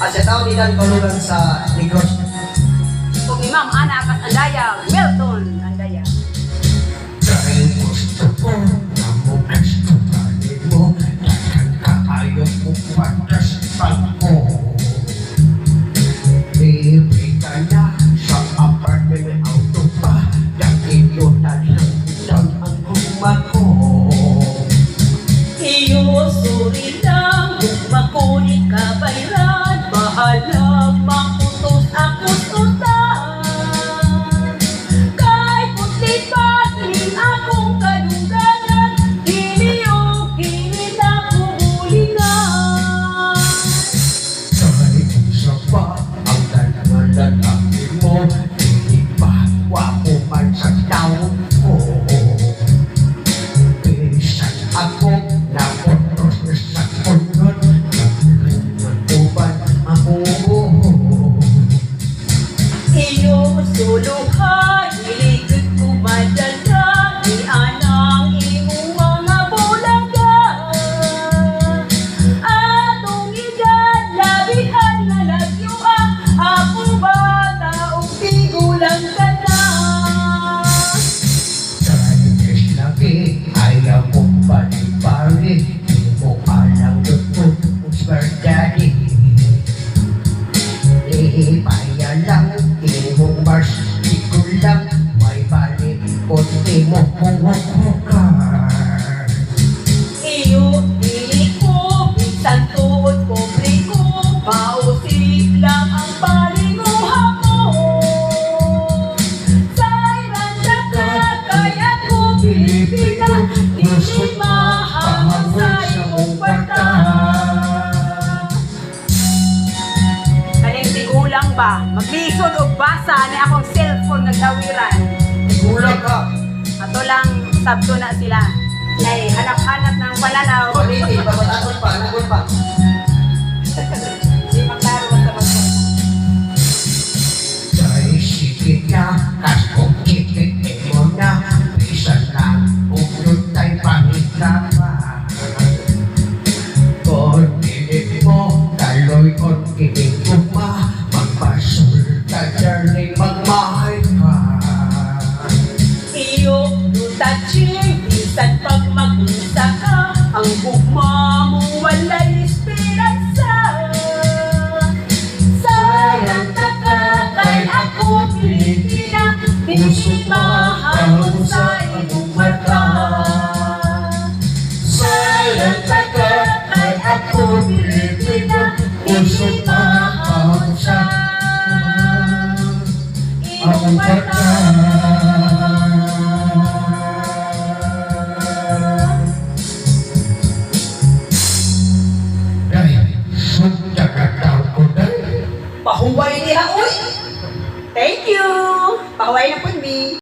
At sa tao nilang kaulugan sa Negros. Kung ni Ma'am Ana Akas Andaya, Milton Andaya. Dahil gusto ko na mo gusto tayo mo, dahil kaayaw mo pagdasal ko. Baby ka na sa apartment may auto pa, dahil lutan ng ang guma ko. Iyo, sorry lang, kung makulit ka bayran, bahalang makutos ako tutan. Kahit puti pagling akong kaluganan, hindi yung kinit ako hulingan. Dahil isa pa ang talangan lalaki mo, hindi pa wapo man sa tao ko. Bisan ako na potos na sa kunot, naglutuban ako. Iyo, suluhan, iligid ko madala, di anang imong mga bulaga. Atong edad, labihan na lagyua, akong bata, o tigulang ka na. Dahil lagi ayaw kong bali-bali, di mo alam gusto kong spaghetti. Paya lang, di mo mars, di ko lang, may balik, kundi mo kung hukukar. Iyo, dili ko, minsan tuod pobre ko, mausip lang ang palinguha ko. Sayran na ka, kaya ko Pilipina, di mahal sa iyong kwarta. Kaning tigulang ba? Maglisod o basa ni akong cellphone nagdawiran. Gulang ka. Ato lang sabto na sila. Nay, hanap-hanap ng palanaw. Pag-ibig, papatakot pa, nagul pa. Di maklaro sa bagay. Dahil sikit na, kas kong kikit mo na, bisan lang, uglot ay pangitapan. Kung pilit mo, taloy kong kilig kuma, magpasulta dyan magmahal ka. Iyo, lutaching, minsan pag mag-isa ka, ang gugma mo wala'y esperansa. Sayang ka ka, kay ako Pilipina, hindi mahal sa iyong mata. Sayang ka ka, kay ako Pilipina, hindi mahal sa iyong mata. Dahil, sunta ka daw ko dahil. Pahuway niya, uy! Thank you! Pahuway na po, mi.